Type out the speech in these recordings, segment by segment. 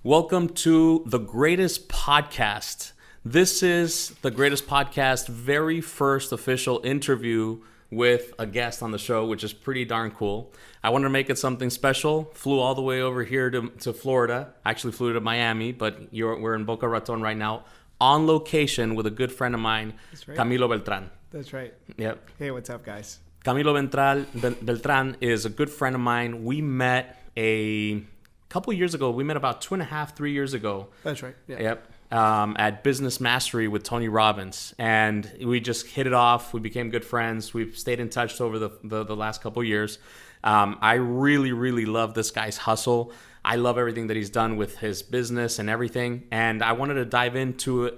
Welcome to the Greatest Podcast. This is the Greatest Podcast very first official interview with a guest on the show, which is pretty darn cool. I wanted to make it something special. Flew all the way over here to Florida. Actually flew to Miami, but we're in Boca Raton right now on location with a good friend of mine, That's right. Camilo Beltran. That's right. Yep. Hey, what's up, guys? Camilo Beltran is a good friend of mine. We met a couple years ago. We met about 2.5, 3 years ago. That's right. Yeah. Yep. At Business Mastery with Tony Robbins. And we just hit it off. We became good friends. We've stayed in touch over the last couple years. I really, really love this guy's hustle. I love everything that he's done with his business and everything. And I wanted to dive into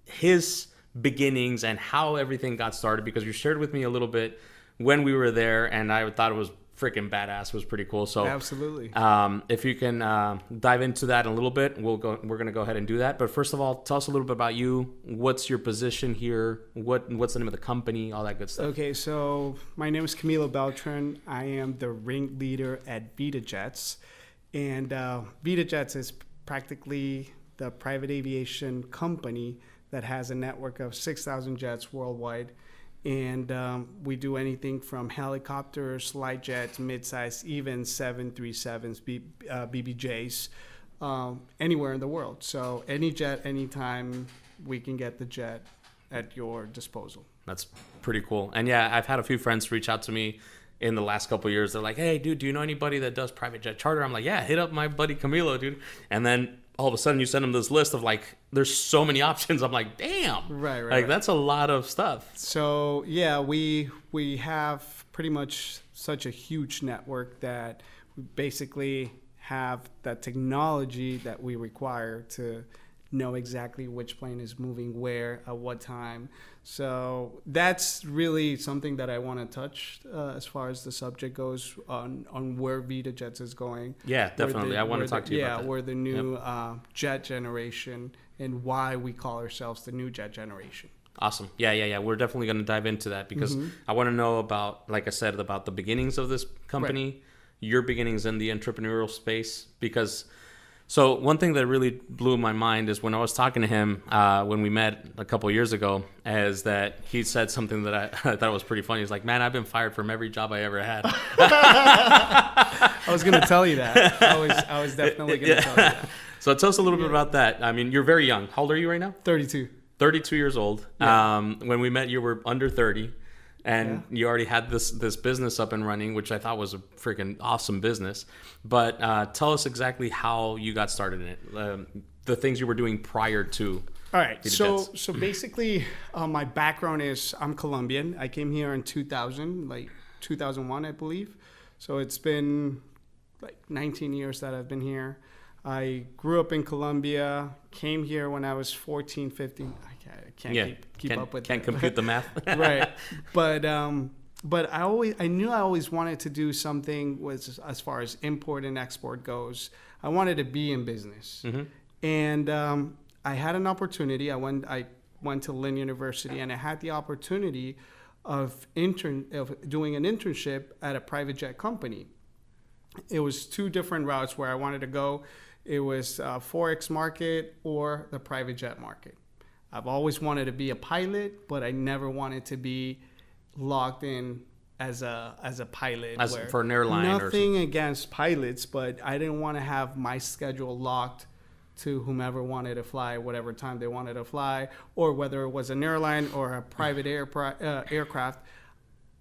his beginnings and how everything got started, because you shared with me a little bit when we were there, and I thought it was freaking badass. It was pretty cool. So Absolutely. if you can dive into that in a little bit, we're going to go ahead and do that. But first of all, tell us a little bit about you. What's your position here? What's the name of the company? All that good stuff. Okay, so my name is Camilo Beltran. I am the ringleader at Vida Jets. And Vida Jets is practically the private aviation company that has a network of 6,000 jets worldwide. And we do anything from helicopters, light jets, midsize, even 737s, BBJs, anywhere in the world. So any jet, anytime, we can get the jet at your disposal. That's pretty cool. And yeah, I've had a few friends reach out to me in the last couple of years. They're like, hey, dude, do you know anybody that does private jet charter? I'm like, yeah, hit up my buddy Camilo, dude. And then all of a sudden you send them this list of like, there's so many options. I'm like, damn. Right. Like, that's a lot of stuff. So yeah, we have pretty much such a huge network that we basically have that technology that we require to know exactly which plane is moving where at what time. So that's really something that I want to touch as far as the subject goes on where Vida Jets is going. Yeah, definitely. I want to talk to you about that. Yeah, we're the new jet generation and why we call ourselves the new jet generation. Awesome. Yeah. We're definitely going to dive into that because I want to know about, like I said, about the beginnings of this company, right. Your beginnings in the entrepreneurial space, because... So one thing that really blew my mind is when I was talking to him when we met a couple of years ago, is that he said something that I thought was pretty funny. He's like, man, I've been fired from every job I ever had. I was going to tell you that. I was definitely going to tell you that. So tell us a little bit about that. I mean, you're very young. How old are you right now? 32. 32 years old. Yeah. When we met, you were under 30. And you already had this business up and running, which I thought was a freaking awesome business. But tell us exactly how you got started in it, the things you were doing prior to. All right. So basically, my background is I'm Colombian. I came here in 2000, like 2001, I believe. So it's been like 19 years that I've been here. I grew up in Colombia, came here when I was 14, 15. I can't keep up with Can't compute the math. Right. But I knew I always wanted to do something with as far as import and export goes. I wanted to be in business. Mm-hmm. And I had an opportunity. I went to Lynn University, and I had the opportunity of doing an internship at a private jet company. It was two different routes where I wanted to go. It was Forex market or the private jet market. I've always wanted to be a pilot, but I never wanted to be locked in as a pilot. For an airline. Nothing against pilots, but I didn't want to have my schedule locked to whomever wanted to fly, whatever time they wanted to fly, or whether it was an airline or a private aircraft.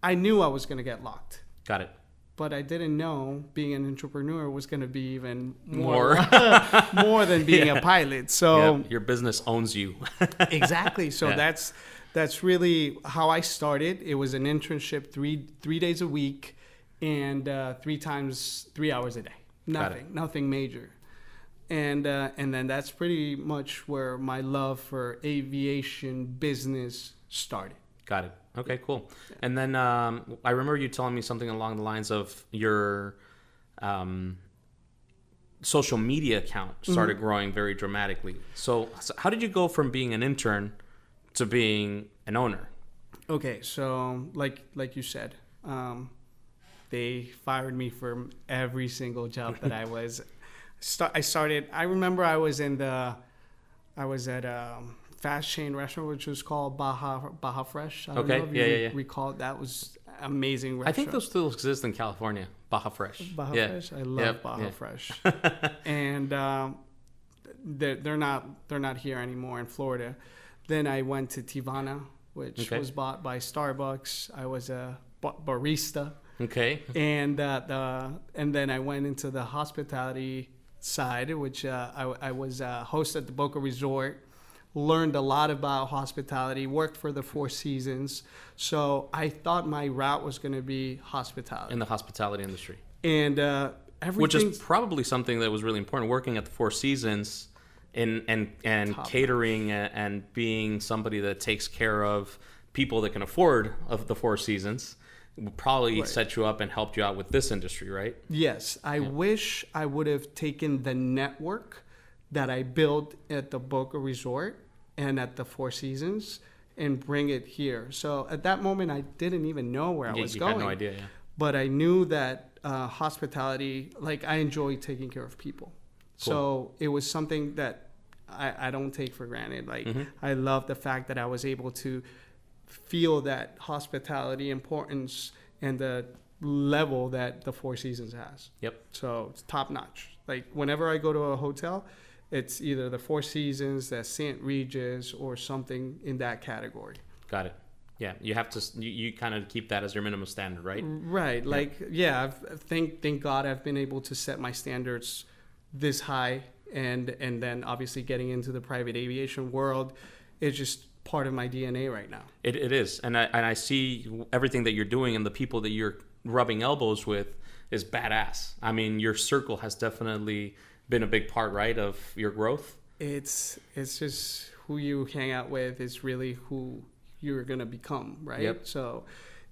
I knew I was going to get locked. Got it. But I didn't know being an entrepreneur was going to be even more than being a pilot. So your business owns you. Exactly. So that's really how I started. It was an internship, three days a week, and 3 hours a day. Nothing major. And then that's pretty much where my love for aviation business started. Got it. Okay, cool. And then I remember you telling me something along the lines of your social media account started growing very dramatically. So how did you go from being an intern to being an owner? Okay, so like you said, they fired me from every single job that I was I started. I remember I was at a fast chain restaurant which was called Baja Fresh. I don't know if you recall. That was amazing restaurant. I think those still exist in California. Baja Fresh. Fresh. I love Baja Fresh. And they're not here anymore in Florida. Then I went to Tivana, which was bought by Starbucks. I was a barista. Okay. And then I went into the hospitality side, which I was a host at the Boca Resort. Learned a lot about hospitality. Worked for the Four Seasons. So I thought my route was going to be hospitality. In the hospitality industry. And which is probably something that was really important. Working at the Four Seasons and catering and being somebody that takes care of people that can afford of the Four Seasons would probably set you up and helped you out with this industry, right? Yes. I wish I would have taken the network that I built at the Boca Resort and at the Four Seasons and bring it here. So at that moment, I didn't even know where I was going. You had no idea, yeah. But I knew that hospitality, like I enjoy taking care of people. Cool. So it was something that I don't take for granted. Like I love the fact that I was able to feel that hospitality importance and the level that the Four Seasons has. Yep. So it's top notch. Like whenever I go to a hotel, it's either the Four Seasons, the St. Regis, or something in that category. Got it. Yeah, you have to. You kind of keep that as your minimum standard, right? Right. Like, thank God I've been able to set my standards this high, and then obviously getting into the private aviation world is just part of my DNA right now. It is, and I see everything that you're doing and the people that you're rubbing elbows with is badass. I mean, your circle has definitely been a big part, right, of your growth. It's just who you hang out with is really who you're gonna become, right? Yep. So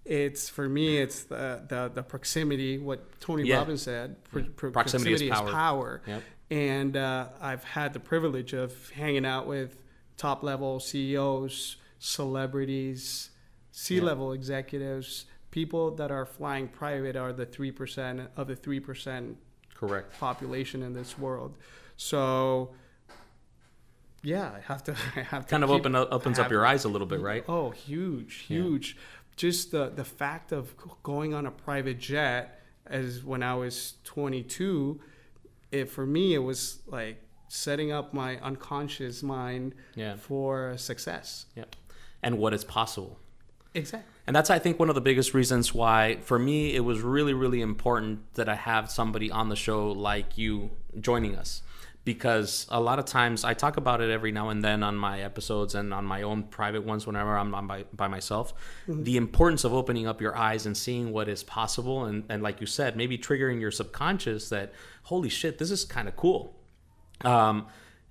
it's, for me, it's the proximity, what Tony Robbins said, proximity is power. Yep. And I've had the privilege of hanging out with top level CEOs, celebrities, C-level executives. People that are flying private are the 3% of the 3% correct population in this world. So yeah, I have to kind of opens up your eyes a little bit, right? Oh, huge. Just the fact of going on a private jet, as when I was 22, for me it was like setting up my unconscious mind for success. Yeah. And what is possible. Exactly. And that's, I think, one of the biggest reasons why, for me, it was really, really important that I have somebody on the show like you joining us. Because a lot of times, I talk about it every now and then on my episodes and on my own private ones whenever I'm by myself. The importance of opening up your eyes and seeing what is possible. And like you said, maybe triggering your subconscious that, holy shit, this is kind of cool.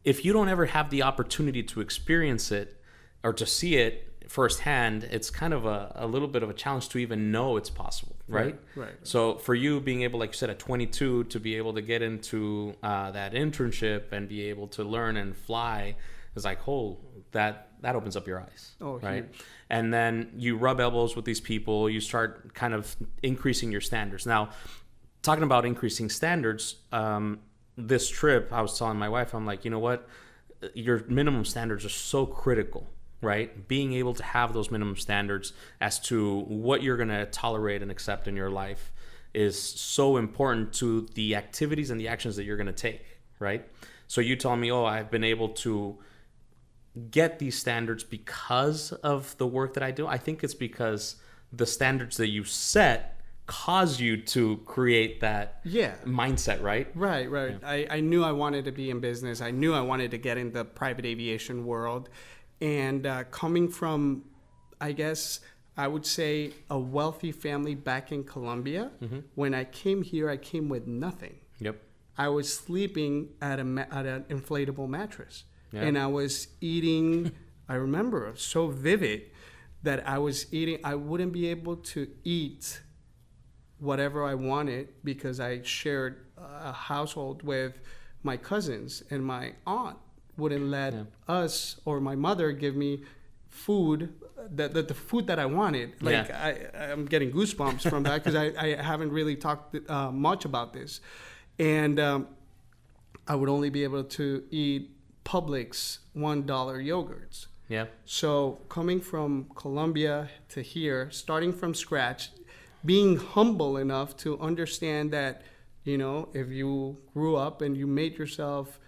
If you don't ever have the opportunity to experience it or to see it firsthand, it's kind of a little bit of a challenge to even know it's possible, right? Right. So for you being able, like you said, at 22 to be able to get into that internship and be able to learn and fly is like, that opens up your eyes, right? Huge. And then you rub elbows with these people, you start kind of increasing your standards. Now, talking about increasing standards, this trip, I was telling my wife, I'm like, you know what? Your minimum standards are so critical, right? Being able to have those minimum standards as to what you're going to tolerate and accept in your life is so important to the activities and the actions that you're going to take, right? So you tell me, I've been able to get these standards because of the work that I do. I think it's because the standards that you set cause you to create that mindset, right? Right. Yeah. I knew I wanted to be in business. I knew I wanted to get in the private aviation world. And coming from, I guess, I would say a wealthy family back in Colombia, when I came here, I came with nothing. Yep. I was sleeping at an inflatable mattress. And I was eating, I remember, so vivid that I was eating, I wouldn't be able to eat whatever I wanted because I shared a household with my cousins, and my aunt wouldn't let us or my mother give me food, the food that I wanted. Like I'm getting goosebumps from that because I haven't really talked much about this. And I would only be able to eat Publix $1 yogurts. Yeah. So coming from Colombia to here, starting from scratch, being humble enough to understand that, you know, if you grew up and you made yourself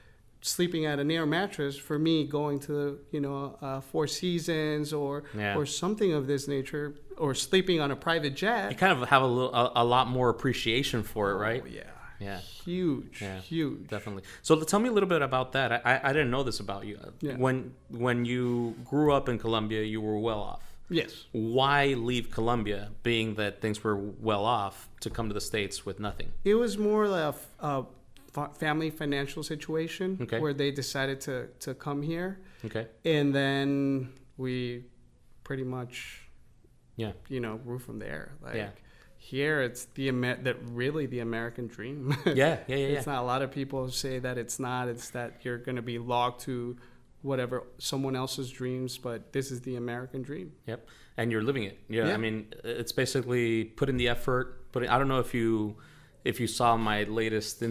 sleeping at an air mattress, for me going to, you know, Four Seasons or something of this nature, or sleeping on a private jet, you kind of have a lot more appreciation for it, right? Oh, yeah. Yeah. Huge. Definitely. So tell me a little bit about that. I didn't know this about you. Yeah. When you grew up in Colombia, you were well off. Yes. Why leave Colombia, being that things were well off, to come to the States with nothing? It was more like a family financial situation where they decided to come here. Okay. And then we pretty much, you know, grew from there. Like here, it's the American dream. It's not a lot of people say that it's not. It's that you're going to be locked to whatever someone else's dreams, but this is the American dream. Yep. And you're living it. Yeah. I mean, it's basically put in the effort. I don't know if you saw my latest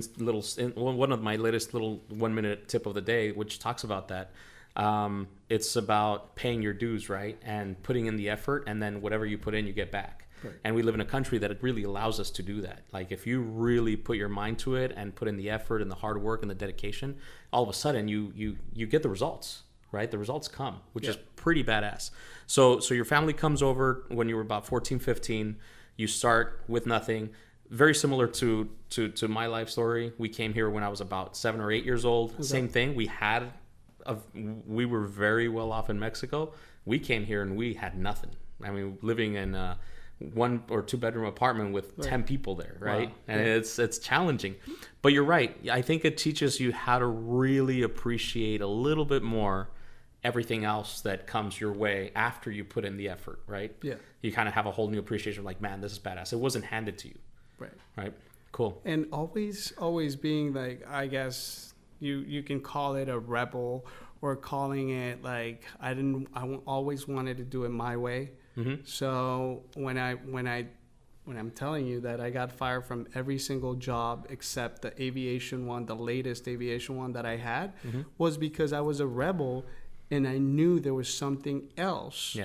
one of my latest little 1 minute tip of the day, which talks about that. It's about paying your dues, right? And putting in the effort, and then whatever you put in, you get back. Right. And we live in a country that it really allows us to do that. Like, if you really put your mind to it and put in the effort and the hard work and the dedication, all of a sudden you get the results, right? The results come, which is pretty badass. So your family comes over when you were about 14, 15. You start with nothing. Very similar to my life story. We came here when I was about 7 or 8 years old. Okay. Same thing. We were very well off in Mexico. We came here and we had nothing. I mean, living in a 1 or 2 bedroom apartment with 10 people there, right? Wow. And it's challenging. But you're right. I think it teaches you how to really appreciate a little bit more everything else that comes your way after you put in the effort, right? Yeah. You kind of have a whole new appreciation, like, man, this is badass. It wasn't handed to you. Right. Cool. And always being like, I guess you can call it a rebel, or calling it like, I always wanted to do it my way. Mm-hmm. So when I'm telling you that I got fired from every single job except the aviation one, the latest aviation one that I had, was because I was a rebel and I knew there was something else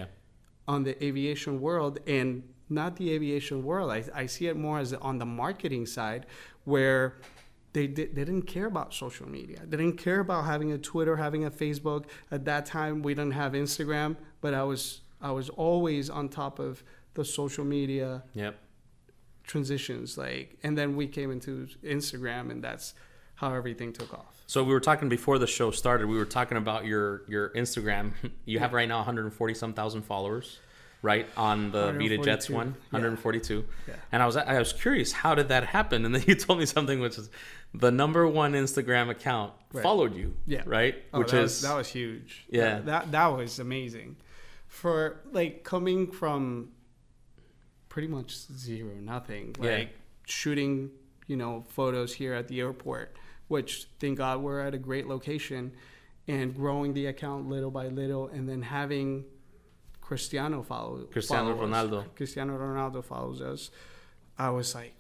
on the aviation world, and not the aviation world. I see it more as on the marketing side, where they didn't care about social media. They didn't care about having a Twitter, having a Facebook. At that time, we didn't have Instagram, but I was always on top of the social media transitions. And then we came into Instagram, and that's how everything took off. So we were talking before the show started. We were talking about your Instagram. You have right now 140-some thousand followers, right, on the Vida Jets one, 142. Yeah. And I was curious, how did that happen? And then you told me something, which is the number one Instagram account followed you, right? Oh, that was huge. Yeah. That was amazing. For, like, coming from pretty much zero, nothing, like shooting, you know, photos here at the airport, which, thank God, we're at a great location, and growing the account little by little, and then having Cristiano Ronaldo follows us. I was like,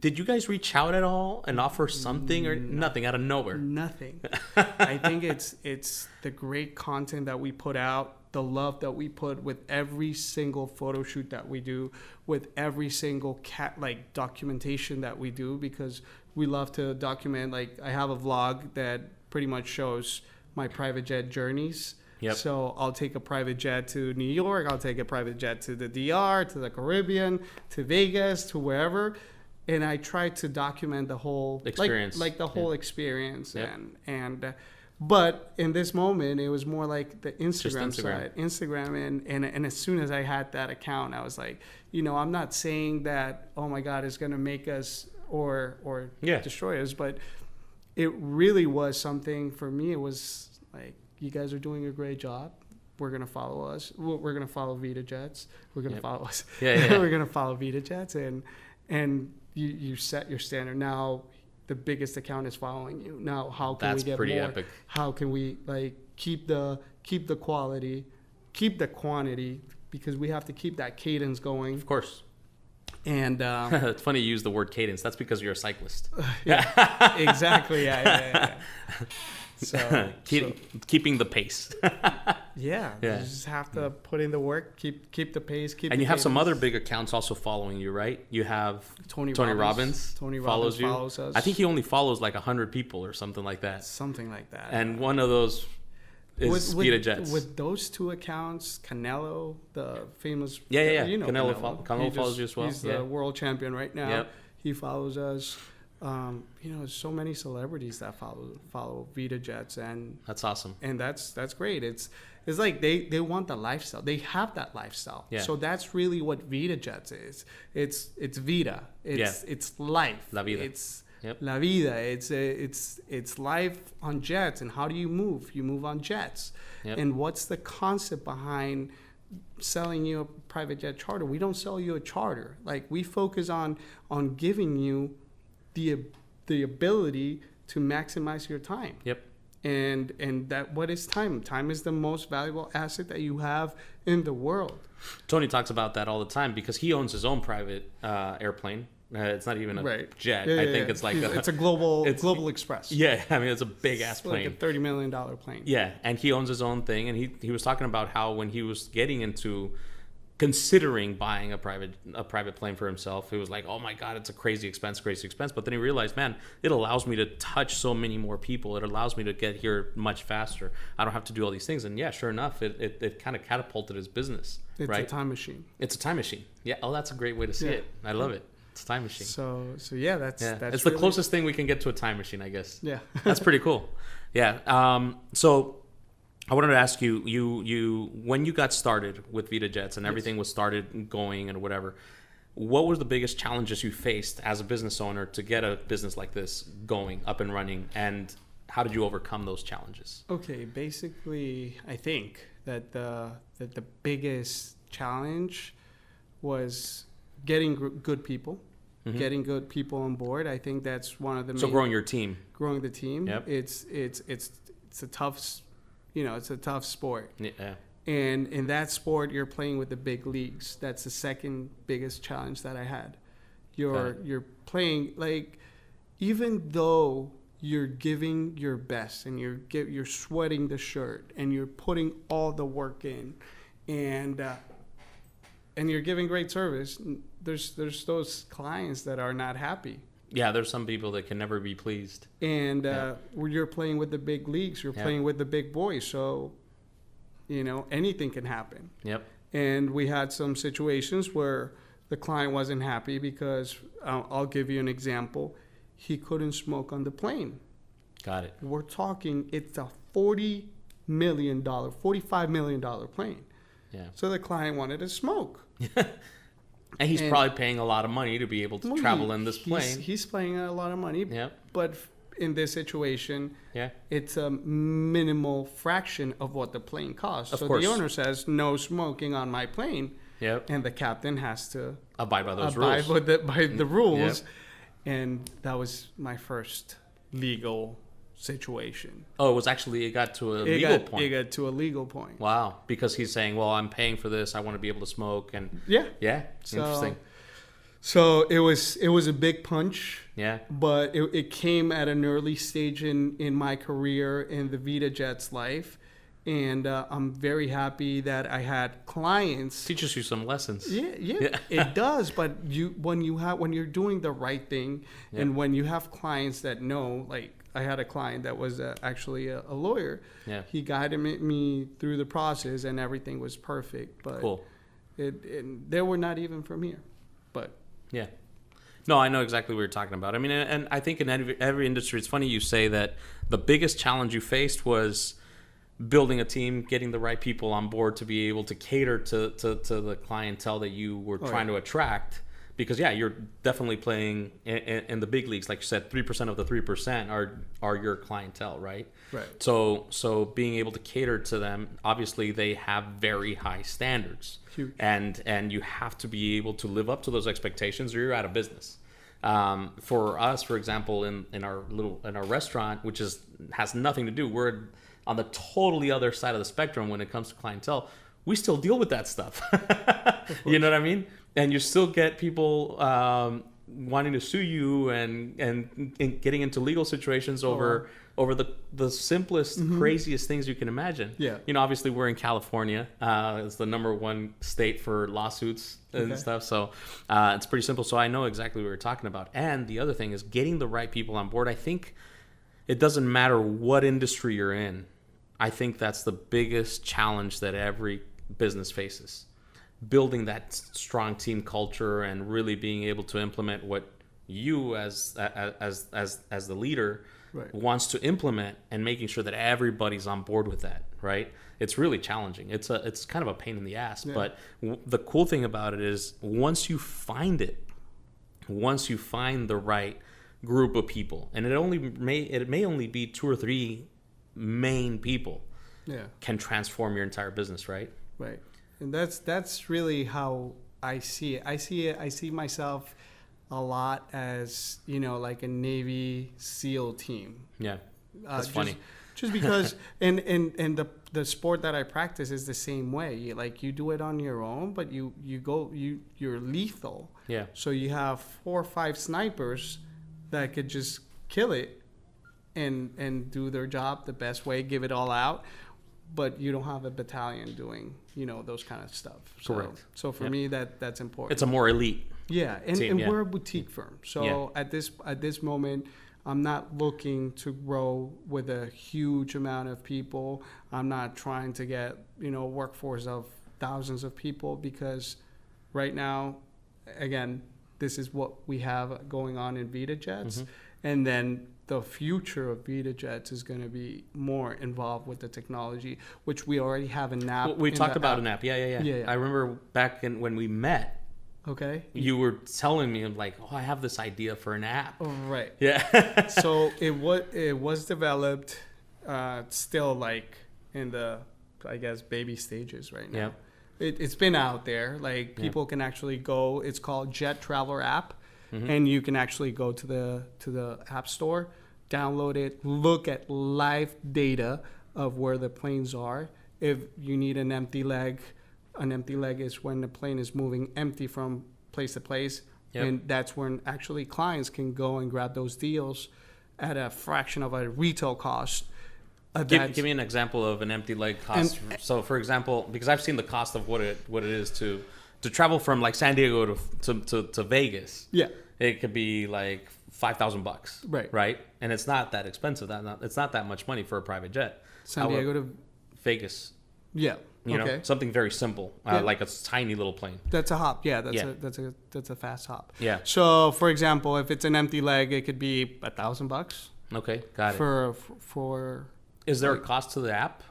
did you guys reach out at all and offer something, or nothing, out of nowhere? Nothing. I think it's the great content that we put out, the love that we put with every single photo shoot that we do, with every single documentation that we do, because we love to document. Like, I have a vlog that pretty much shows my private jet journeys. Yep. So I'll take a private jet to New York. I'll take a private jet to the DR, to the Caribbean, to Vegas, to wherever. And I try to document the whole experience, like the whole experience. Yep. But in this moment, it was more like the Instagram side, and as soon as I had that account, I was like, you know, I'm not saying that, oh my God, it's going to make us or destroy us, but it really was something for me. It was like, you guys are doing a great job. We're going to follow us. We're going to follow Vida Jets. We're going to follow us. We're going to follow Vida Jets. And you set your standard. Now the biggest account is following you. Now, how can we get more? That's pretty epic. How can we, like, keep the quality, keep the quantity, because we have to keep that cadence going. Of course. And it's funny you use the word cadence. That's because you're a cyclist. yeah, exactly. Yeah. So, Keeping the pace. Yeah. You just have to put in the work, keep the pace, and you have some other big accounts also following you, right? You have Tony Robbins. Tony follows Robbins you. follows us. I think he only follows like 100 people or something like that. Something like that. And one of those is Vida Jets. With those two accounts, Camilo, the famous... Yeah. You know Camilo follows you as well. He's the world champion right now. Yep. He follows us. So many celebrities that follow Vida Jets, and that's awesome. And that's great. It's like they want the lifestyle. They have that lifestyle. Yeah. So that's really what Vida Jets is. It's Vida. It's life. La vida. It's La vida. It's life on jets. And how do you move? You move on jets. Yep. And what's the concept behind selling you a private jet charter? We don't sell you a charter. Like, we focus on giving you the ability to maximize your time. Yep. And that, what is time? Time is the most valuable asset that you have in the world. Tony talks about that all the time because he owns his own private airplane. It's not even a jet. I think it's like it's a global express. Yeah, I mean, it's a big ass plane. Like a $30 million plane. Yeah, and he owns his own thing, and he was talking about how when he was getting into considering buying a private plane for himself, he was like, oh my God, it's a crazy expense. But then he realized, man, it allows me to touch so many more people. It allows me to get here much faster. I don't have to do all these things. And yeah, sure enough, it kind of catapulted his business. It's right? a time machine. It's a time machine. Yeah. Oh, that's a great way to see it. I love it. It's a time machine. So yeah, that's it's the closest thing we can get to a time machine, I guess. Yeah. That's pretty cool. Yeah. So I wanted to ask you when you got started with Vida Jets and everything was started going and whatever, what were the biggest challenges you faced as a business owner to get a business like this going, up and running, and how did you overcome those challenges? Okay, basically, I think that the biggest challenge was getting good people, getting good people on board. I think that's one of the So growing your team. Growing the team. Yep. It's a tough, it's a tough sport. Yeah. And in that sport, you're playing with the big leagues. That's the second biggest challenge that I had. You're playing, like, even though you're giving your best and you're sweating the shirt and you're putting all the work in, and you're giving great service, there's those clients that are not happy. Yeah, there's some people that can never be pleased. And when you're playing with the big leagues, you're playing with the big boys. So, anything can happen. Yep. And we had some situations where the client wasn't happy because, I'll give you an example. He couldn't smoke on the plane. Got it. We're talking, it's a $45 million plane. Yeah. So the client wanted to smoke. And he's probably paying a lot of money to be able to travel in this plane. He's paying a lot of money. Yep. But in this situation, yeah, it's a minimal fraction of what the plane costs. Of so course. the owner says, no smoking on my plane. Yep. And the captain has to abide by those rules. By the rules. Yep. And that was my first legal situation. Oh, it got to a legal point. It got to a legal point. Wow. Because he's saying, well, I'm paying for this. I want to be able to smoke. And yeah. Interesting. So it was a big punch. Yeah. But it came at an early stage in my career in the Vida Jets life. And I'm very happy that I had clients. Teaches you some lessons. Yeah. It does. But when you're doing the right thing, and when you have clients that know, like, I had a client that was actually a lawyer. Yeah. He guided me through the process, and everything was perfect. But cool. They were not even from here. But yeah. No, I know exactly what you're talking about. I mean, and I think in every industry, it's funny you say that the biggest challenge you faced was building a team, getting the right people on board to be able to cater to the clientele that you were trying to attract. Because, you're definitely playing in the big leagues. Like you said, 3% of the 3% are your clientele, right? Right. So being able to cater to them, obviously they have very high standards. Huge. And you have to be able to live up to those expectations or you're out of business. For us, for example, in our restaurant, which has nothing to do, we're on the totally other side of the spectrum when it comes to clientele. We still deal with that stuff. You know what I mean? and you still get people wanting to sue you and getting into legal situations over the simplest, craziest things you can imagine. Yeah. Obviously we're in California. It's the #1 state for lawsuits and stuff. So it's pretty simple. So I know exactly what we're talking about. And the other thing is getting the right people on board. I think it doesn't matter what industry you're in. I think that's the biggest challenge that every business faces. Building that strong team culture and really being able to implement what you as the leader wants to implement, and making sure that everybody's on board with that, right? It's really challenging. It's kind of a pain in the ass, but the cool thing about it is once you find the right group of people, and it may only be 2 or 3 main people, can transform your entire business, right? Right. And that's really how I see it. I see myself a lot as, like a Navy SEAL team. Yeah. That's funny. Just because and the sport that I practice is the same way. You do it on your own, but you're lethal. Yeah. So you have 4 or 5 snipers that could just kill it and do their job the best way, give it all out. But you don't have a battalion doing, those kind of stuff. Correct. So for me, that's important. It's a more elite. Yeah, and we're a boutique firm. So at this moment, I'm not looking to grow with a huge amount of people. I'm not trying to get, a workforce of thousands of people, because right now, again, this is what we have going on in Vida Jets. And then the future of Vida Jets is going to be more involved with the technology, which we already have an app. Well, we talked about an app. Yeah. I remember back when we met. Okay. You were telling me, like, I have this idea for an app. Oh, right. Yeah. So it was developed, still like in the, I guess, baby stages right now. Yeah. It's been out there. Like, people can actually go. It's called Jet Traveler app. And you can actually go to the App Store, download it, look at live data of where the planes are. If you need an empty leg is when the plane is moving empty from place to place. And that's when actually clients can go and grab those deals at a fraction of a retail cost. Give me an example of an empty leg cost. So, for example, because I've seen the cost of what it is to travel from like San Diego to Vegas. Yeah. It could be like $5,000. Right. And it's not that expensive. It's not that much money for a private jet. San Diego to Vegas. Yeah. You know, something very simple, like a tiny little plane. That's a hop. Yeah. That's a fast hop. Yeah. So, for example, if it's an empty leg, it could be $1,000. Okay. Got it. For Is there a cost to the app?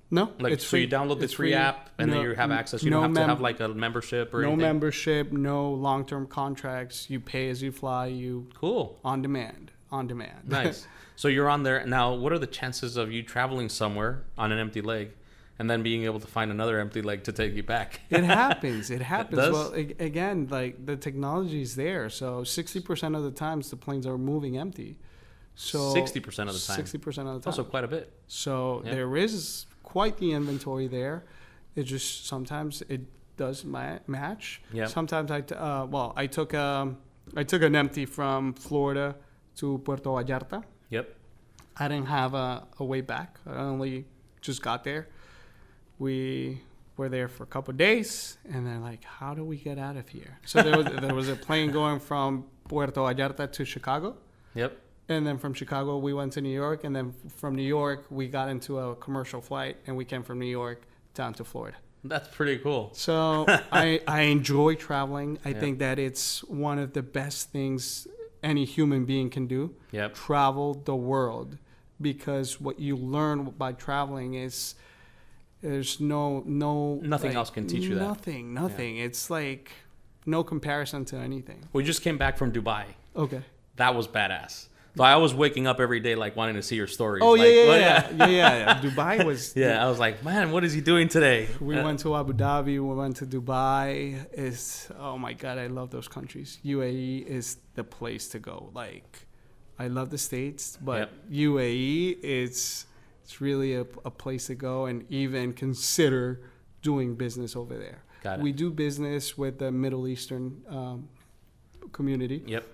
No, it's free. You download the free app and then you have access. You don't have to have like a membership or anything. No membership, no long-term contracts. You pay as you fly. Cool. On demand. Nice. So you're on there now. What are the chances of you traveling somewhere on an empty leg, and then being able to find another empty leg to take you back? It happens. It happens. It does? Well, again, like the technology is there. So 60% of the times the planes are moving empty. So 60% of the time. 60% of the time. That's also quite a bit. So there is quite the inventory there. It just sometimes it does match. Yeah. Sometimes I took an empty from Florida to Puerto Vallarta. Yep. I didn't have a way back. I only just got there. We were there for a couple of days, and then like, how do we get out of here? So there was a plane going from Puerto Vallarta to Chicago. Yep. And then from Chicago, we went to New York. And then from New York, we got into a commercial flight. And we came from New York down to Florida. That's pretty cool. So I enjoy traveling. I think that it's one of the best things any human being can do. Yep. Travel the world. Because what you learn by traveling is there's nothing else can teach you that. Nothing. It's like no comparison to anything. We just came back from Dubai. Okay. That was badass. So I was waking up every day like wanting to see your stories. Oh, like, yeah. Dubai was... Yeah, I was like, man, what is he doing today? We went to Abu Dhabi. We went to Dubai. Oh, my God, I love those countries. UAE is the place to go. Like, I love the States, but UAE, it's really a place to go and even consider doing business over there. Got it. We do business with the Middle Eastern community. Yep.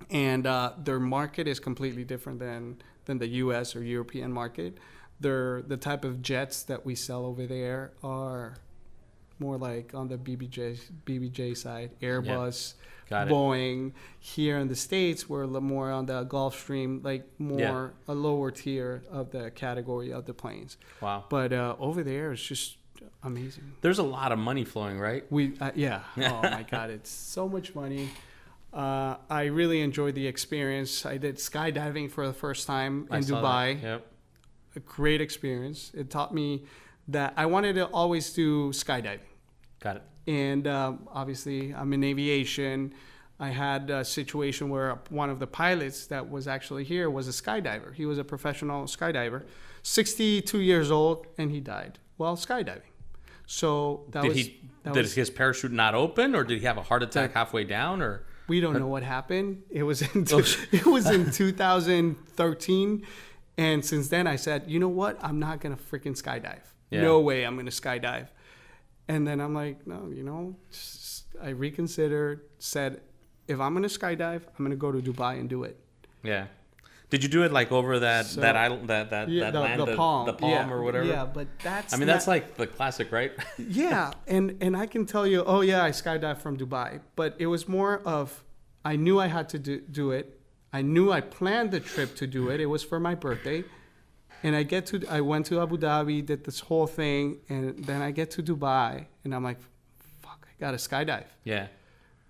And their market is completely different than the U.S. or European market. The type of jets that we sell over there are more like on the BBJ side, Airbus, Boeing. Here in the States, we're a little more on the Gulfstream, like more a lower tier of the category of the planes. Wow. But over there, it's just amazing. There's a lot of money flowing, right? Yeah. Oh my God, it's so much money. I really enjoyed the experience. I did skydiving for the first time in Dubai. Yep. A great experience. It taught me that I wanted to always do skydiving. Got it. And obviously, I'm in aviation. I had a situation where one of the pilots that was actually here was a skydiver. He was a professional skydiver, 62 years old, and he died while skydiving. So did his parachute not open, or did he have a heart attack halfway down, or? We don't know what happened. It was in 2013. And since then, I said, you know what? I'm not going to freaking skydive. Yeah. No way I'm going to skydive. And then I'm like, no, I reconsidered, said, if I'm going to skydive, I'm going to go to Dubai and do it. Yeah. Did you do it like over that island, that land, the Palm or whatever? Yeah, but that's that's like the classic, right? Yeah, and I can tell you, I skydived from Dubai, but it was more of, I knew I had to do it. I knew I planned the trip to do it. It was for my birthday. And I went to Abu Dhabi, did this whole thing, and then I get to Dubai, and I'm like, fuck, I got to skydive. Yeah.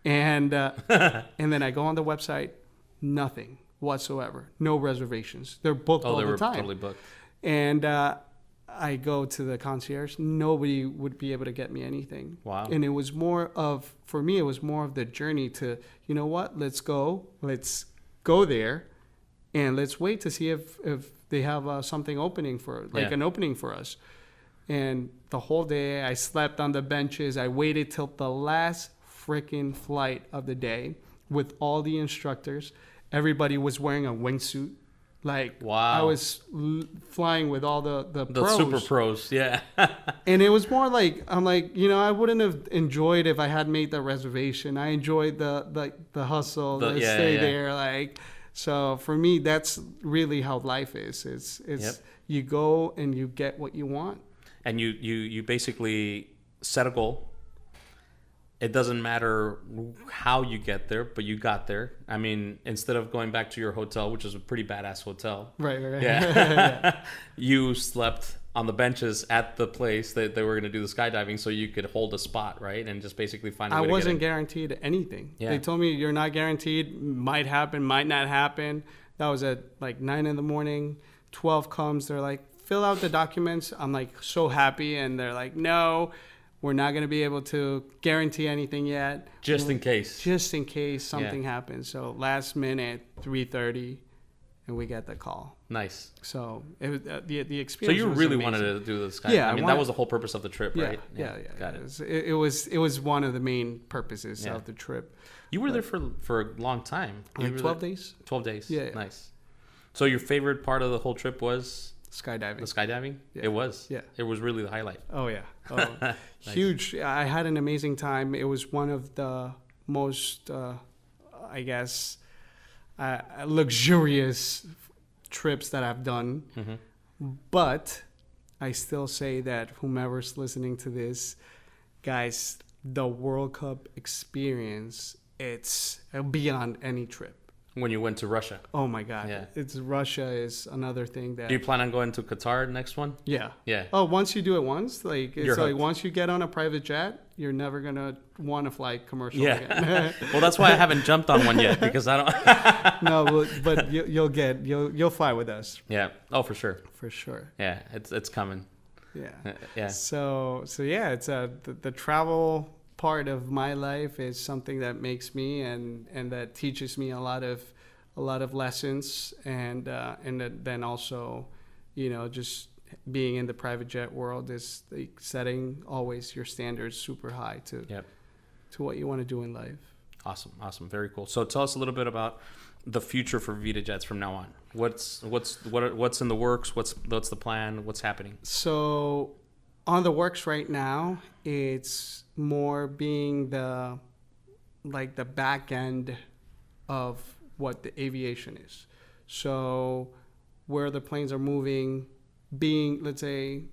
And and then I go on the website, nothing whatsoever, no reservations. They're booked all the time. Totally booked. And I go to the concierge. Nobody would be able to get me anything. Wow. And it was more of, for me, it was more of the journey to, you know what, let's go there, and let's wait to see if they have something opening an opening for us. And the whole day I slept on the benches. I waited till the last freaking flight of the day with all the instructors. Everybody was wearing a wingsuit. Like, wow. I was flying with all the pros. Super pros, yeah. And it was more like, I'm like, I wouldn't have enjoyed if I had made the reservation. I enjoyed the hustle, stay there. Like, so for me, that's really how life is. It's you go and you get what you want. And you basically set a goal. It doesn't matter how you get there, but you got there. I mean, instead of going back to your hotel, which is a pretty badass hotel. Right. Yeah. You slept on the benches at the place that they were going to do the skydiving so you could hold a spot, right? And just basically find a way to get in. I wasn't guaranteed anything. Yeah. They told me you're not guaranteed. Might happen, might not happen. That was at like 9 a.m. 12 comes. They're like, fill out the documents. I'm like so happy. And they're like, no. We're not going to be able to guarantee anything yet. Just in case something happens. So last minute, 3:30, and we get the call. Nice. So it was, the experience. So you was really amazing. wanted to do this kind. Yeah, that was the whole purpose of the trip, right? Yeah. Got it. It was one of the main purposes of the trip. You were there for a long time. Like 12 days. 12 days. Yeah. Nice. So your favorite part of the whole trip was? Skydiving. The skydiving? Yeah. It was? Yeah. It was really the highlight. Oh, yeah. Nice. Huge. I had an amazing time. It was one of the most, luxurious trips that I've done. Mm-hmm. But I still say that whomever's listening to this, guys, the World Cup experience, it's beyond any trip. When you went to Russia. Oh my God. Yeah. Russia is another thing that. Do you plan on going to Qatar next one? Yeah. Yeah. Oh, once you do it once, once you get on a private jet, you're never gonna want to fly commercial again. Well, that's why I haven't jumped on one yet, because I don't. No, but you'll fly with us. Yeah. Oh, for sure. For sure. Yeah, it's coming. Yeah. Yeah. So yeah, it's the travel part of my life is something that makes me and that teaches me a lot of lessons, and then also, just being in the private jet world is like setting always your standards super high to what you want to do in life. Awesome, very cool. So tell us a little bit about the future for Vida Jets from now on. What's in the works? What's the plan? What's happening? So On the works right now, it's more being the back end of what the aviation is. So where the planes are moving, being, let's say,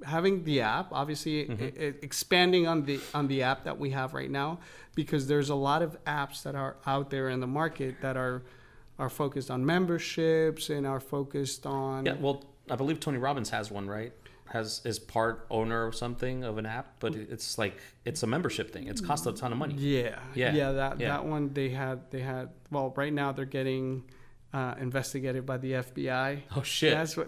having the app, obviously expanding on the app that we have right now, because there's a lot of apps that are out there in the market that are focused on memberships and are focused on... Yeah, well, I believe Tony Robbins has one, right? Is part owner or something of an app, but it's a membership thing. It's cost a ton of money. That one they had. Well, right now they're getting investigated by the FBI. Oh shit! That's what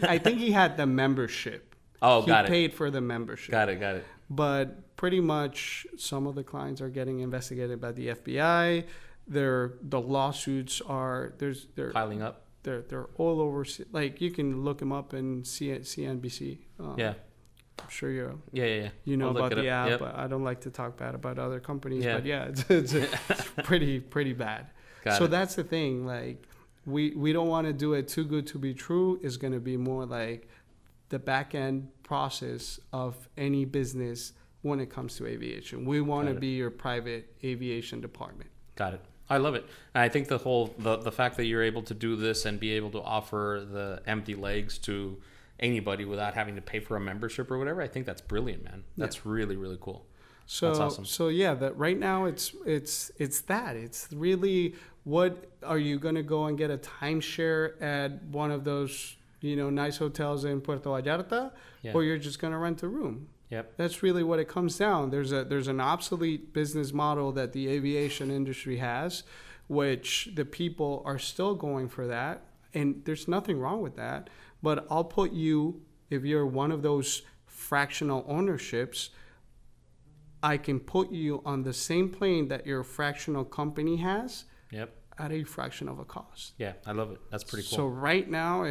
I think he had the membership. Oh, got it. He paid for the membership. Got it. But pretty much some of the clients are getting investigated by the FBI. The lawsuits are they're piling up. They're all over. Like, you can look them up in CNBC. Yeah. I'm sure you know I'll about the app. Yep. But I don't like to talk bad about other companies. Yeah. But yeah, it's pretty bad. So that's the thing. Like, we don't want to do it too good to be true. It's going to be more like the back end process of any business when it comes to aviation. We want to be your private aviation department. Got it. I love it. And I think the fact that you're able to do this and be able to offer the empty legs to anybody without having to pay for a membership or whatever, I think that's brilliant, man. That's really, really cool. So that's awesome. So yeah, that right now it's that. It's really, what are you going to go and get a timeshare at one of those, nice hotels in Puerto Vallarta, or you're just going to rent a room? Yep. That's really what it comes down. There's an obsolete business model that the aviation industry has, which the people are still going for that, and there's nothing wrong with that. But I'll put you, if you're one of those fractional ownerships, I can put you on the same plane that your fractional company has. Yep. At a fraction of a cost. Yeah, I love it. That's pretty cool. So right now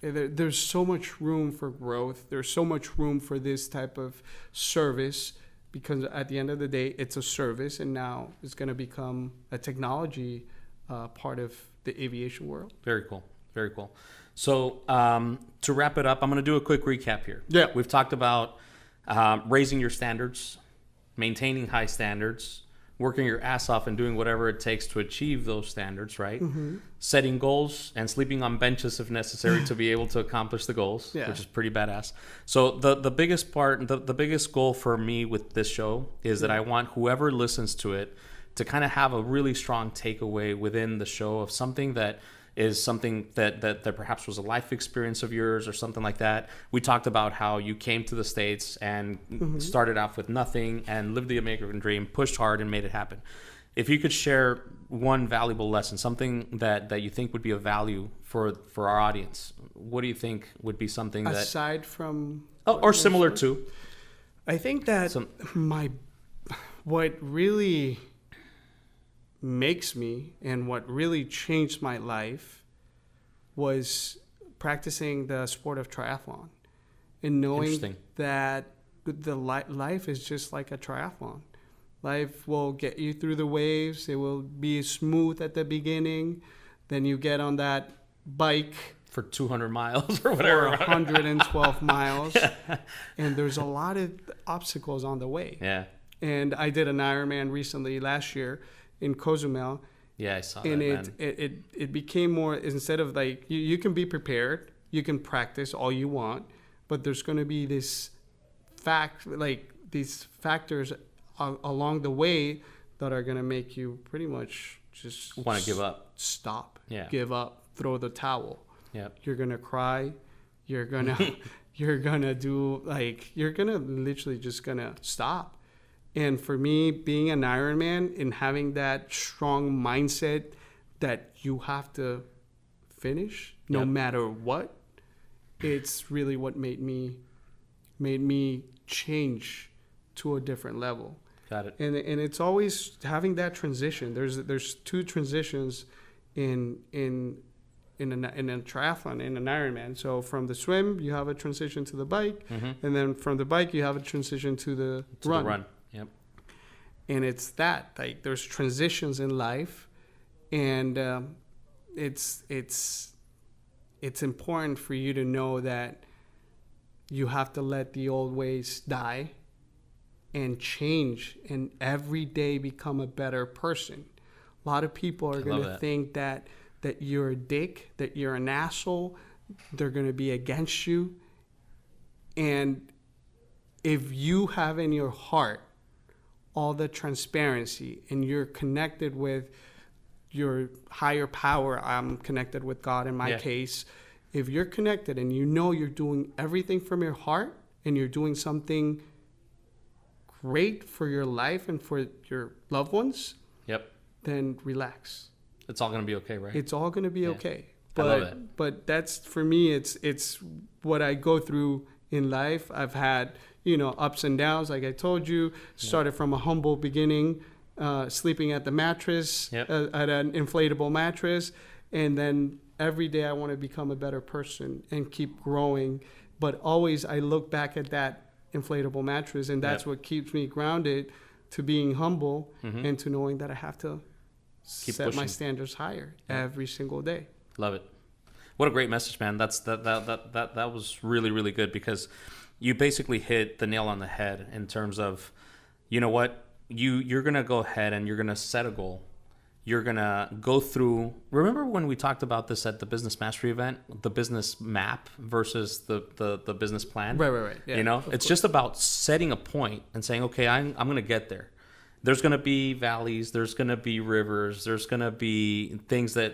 there's so much room for growth. There's so much room for this type of service, because at the end of the day, it's a service, and now it's going to become a technology part of the aviation world. Very cool. Very cool. So to wrap it up, I'm going to do a quick recap here. Yeah. We've talked about raising your standards, maintaining high standards, working your ass off and doing whatever it takes to achieve those standards, right? Mm-hmm. Setting goals and sleeping on benches if necessary to be able to accomplish the goals, which is pretty badass. So the biggest part, the biggest goal for me with this show is that I want whoever listens to it to kind of have a really strong takeaway within the show of something that is something that perhaps was a life experience of yours or something like that. We talked about how you came to the States and started off with nothing and lived the American dream, pushed hard and made it happen. If you could share one valuable lesson, something that you think would be of value for our audience, what do you think would be something that... Aside from... or similar to? I think that what really makes me, and what really changed my life, was practicing the sport of triathlon and knowing that the life is just like a triathlon. Life will get you through the waves. It will be smooth at the beginning. Then you get on that bike for 200 miles or whatever, 112 miles, and there's a lot of obstacles on the way. Yeah. And I did an Ironman recently last year in Cozumel. Yeah, I saw and that, man. It became more, instead of like, you can be prepared, you can practice all you want, but there's going to be these factors along the way that are going to make you pretty much just want to give up, stop, give up, throw the towel. Yep. You're going to cry. You're going to, you're going to literally just going to stop. And for me, being an Ironman and having that strong mindset that you have to finish no matter what, it's really what made me change to a different level. Got it. And it's always having that transition. There's two transitions in a triathlon, in an Ironman. So from the swim, you have a transition to the bike, and then from the bike, you have a transition to the run. Yep. And it's that, like, there's transitions in life, and it's important for you to know that you have to let the old ways die and change and every day become a better person. A lot of people are going to think that you're a dick, that you're an asshole, they're going to be against you. And if you have in your heart all the transparency and you're connected with your higher power, I'm connected with God in my case. If you're connected and you know you're doing everything from your heart and you're doing something great for your life and for your loved ones, then relax. It's all going to be okay, right? It's all going to be okay. I love it. But that's, for me, it's what I go through in life. I've had, ups and downs, like I told you. Started from a humble beginning, sleeping at the mattress, at an inflatable mattress. And then every day I want to become a better person and keep growing. But always I look back at that inflatable mattress, and that's what keeps me grounded to being humble and to knowing that I have to keep set pushing my standards higher every single day. Love it. What a great message, man. That was really, really good, because you basically hit the nail on the head in terms of, you know what, you're going to go ahead and you're going to set a goal. You're going to go through, remember when we talked about this at the Business Mastery event, the business map versus the business plan? Right. Yeah, it's just about setting a point and saying, okay, I'm going to get there. There's going to be valleys, there's going to be rivers, there's going to be things that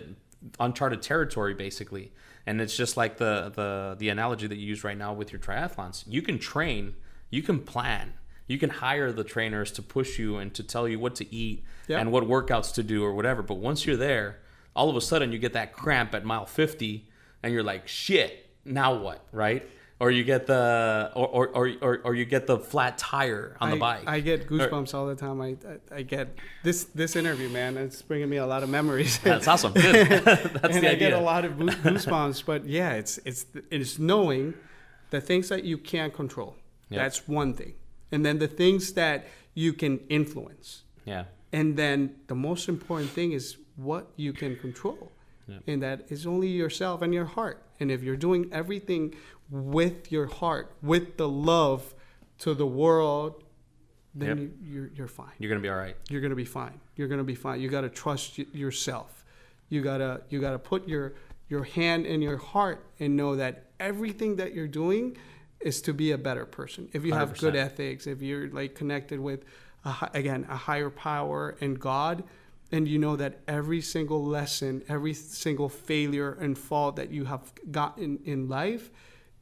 uncharted territory, basically. And it's just like the analogy that you use right now with your triathlons. You can train, you can plan, you can hire the trainers to push you and to tell you what to eat and what workouts to do or whatever. But once you're there, all of a sudden you get that cramp at mile 50 and you're like, shit, now what, right? Or you get the or you get the flat tire on the bike. I get goosebumps all the time. I get this interview, man. It's bringing me a lot of memories. That's awesome. Good. That's and the idea. I get a lot of goosebumps. But yeah, it's knowing the things that you can't control. That's one thing, and then the things that you can influence. Yeah. And then the most important thing is what you can control, and that is only yourself and your heart. And if you're doing everything with your heart, with the love to the world, then you're fine. You're gonna be all right. You're gonna be fine. You're gonna be fine. You gotta trust yourself. You gotta put your hand in your heart and know that everything that you're doing is to be a better person. If you have 100%. Good ethics, if you're like connected with a higher power and God, and you know that every single lesson, every single failure and fault that you have gotten in life,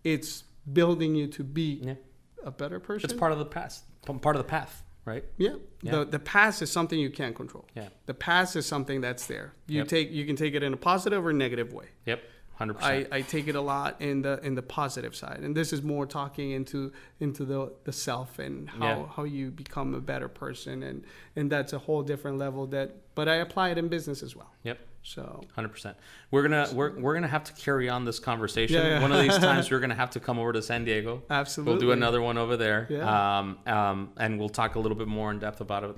it's building you to be a better person. It's part of the path. Part of the path, right? Yeah. The past is something you can't control. Yeah. The past is something that's there. You can take it in a positive or negative way. Yep. 100%. I take it a lot in the positive side, and this is more talking into the self and how you become a better person, and that's a whole different level. But I apply it in business as well. Yep. So 100%. We're gonna have to carry on this conversation. Yeah. One of these times we're gonna have to come over to San Diego. Absolutely. We'll do another one over there. Yeah. And we'll talk a little bit more in depth about it.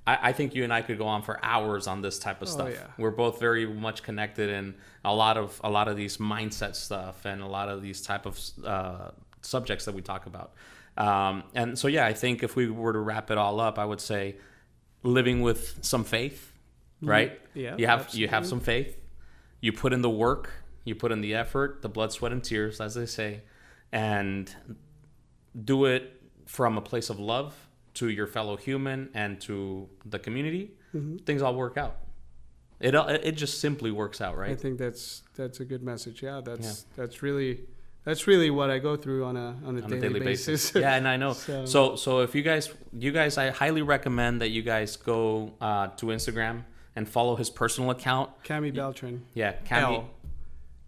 I think you and I could go on for hours on this type of stuff. Yeah. We're both very much connected in a lot of these mindset stuff and a lot of these type of subjects that we talk about. And so I think if we were to wrap it all up, I would say living with some faith, right? Yeah. You have some faith. You put in the work. You put in the effort, the blood, sweat, and tears, as they say, and do it from a place of love to your fellow human and to the community. Things all work out. It just simply works out, right? I think that's a good message. Yeah, that's really what I go through on a daily basis. Yeah, and I know. So if you guys, I highly recommend that you guys go to Instagram and follow his personal account. Cami Beltran. Yeah,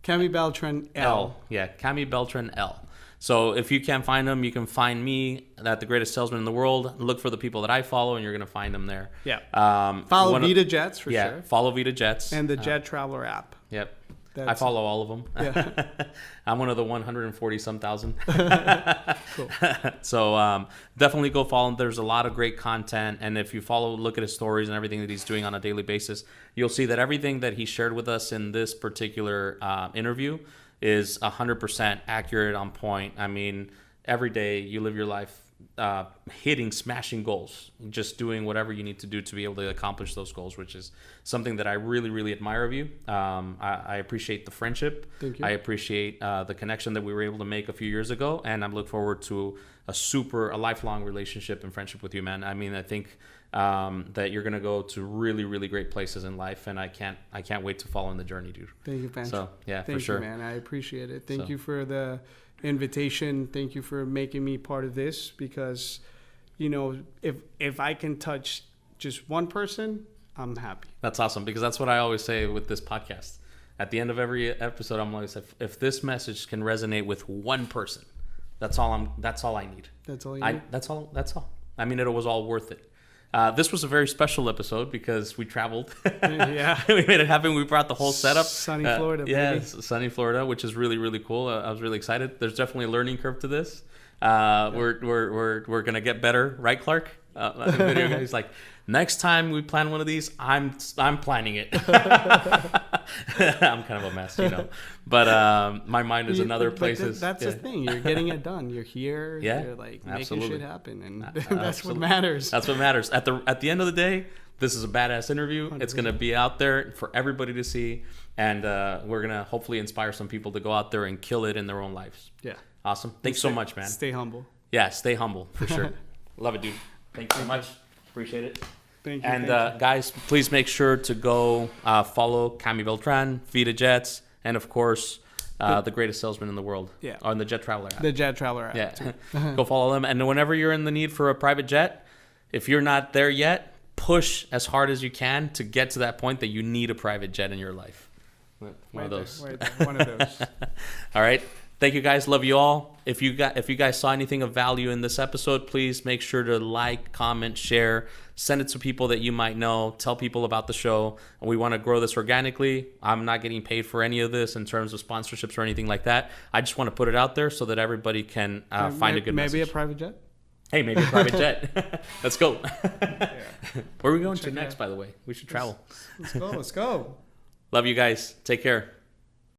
Cami Beltran L. Yeah, Cami Beltran L. So if you can't find them, you can find me at the Greatest Salesman in the World. Look for the people that I follow, and you're going to find them there. Yeah. Follow Vida Jets for sure. Yeah, follow Vida Jets. And the Jet Traveler app. Yep. I follow all of them. Yeah. I'm one of the 140-some thousand. Cool. So definitely go follow him. There's a lot of great content. And if you look at his stories and everything that he's doing on a daily basis, you'll see that everything that he shared with us in this particular interview is 100% accurate, on point. I mean, every day you live your life smashing goals, just doing whatever you need to do to be able to accomplish those goals, which is something that I really, really admire of you. I appreciate the friendship. Thank you. I appreciate the connection that we were able to make a few years ago, and I look forward to a lifelong relationship and friendship with you, man. I mean, I think that you're gonna go to really, really great places in life, and I can't wait to follow in the journey, dude. Thank you, Pancho. So yeah, Thank for sure, you, man. I appreciate it. Thank you for the invitation. Thank you for making me part of this, because if I can touch just one person, I'm happy. That's awesome, because that's what I always say with this podcast. At the end of every episode, I'm always like, if this message can resonate with one person, that's all I need. That's all you need? That's all. I mean, it was all worth it. This was a very special episode because we traveled. Yeah. We made it happen. We brought the whole setup. Sunny Florida, baby. Yeah, sunny Florida, which is really, really cool. I was really excited. There's definitely a learning curve to this. We're gonna get better, right, Clark? The video guy, he's like, next time we plan one of these, I'm planning it. I'm kind of a mess, but my mind is in other places. That's the thing. You're getting it done. You're here. Yeah, you're like absolutely. making shit happen, and that's what matters. That's what matters. At the end of the day, this is a badass interview. 100%. It's gonna be out there for everybody to see, and we're gonna hopefully inspire some people to go out there and kill it in their own lives. Yeah. Awesome. Thanks so much, man. Stay humble. Yeah, stay humble for sure. Love it, dude. Thank you so much. Appreciate it. Thank you. And guys, please make sure to go follow Camillas Beginnings, Vida Jets, and of course, the greatest salesman in the world. Yeah. On the Jet Traveler app. The Jet Traveler app. Yeah. Go follow them. And whenever you're in the need for a private jet, if you're not there yet, push as hard as you can to get to that point that you need a private jet in your life. One of those. One of those. All right. Thank you guys. Love you all. If you guys saw anything of value in this episode, please make sure to like, comment, share, send it to people that you might know. Tell people about the show. We want to grow this organically. I'm not getting paid for any of this in terms of sponsorships or anything like that. I just want to put it out there so that everybody can find a good message. Maybe a private jet? Hey, maybe a private jet. Let's go. Where are we going to next, by the way? We should travel. Let's go. Love you guys. Take care.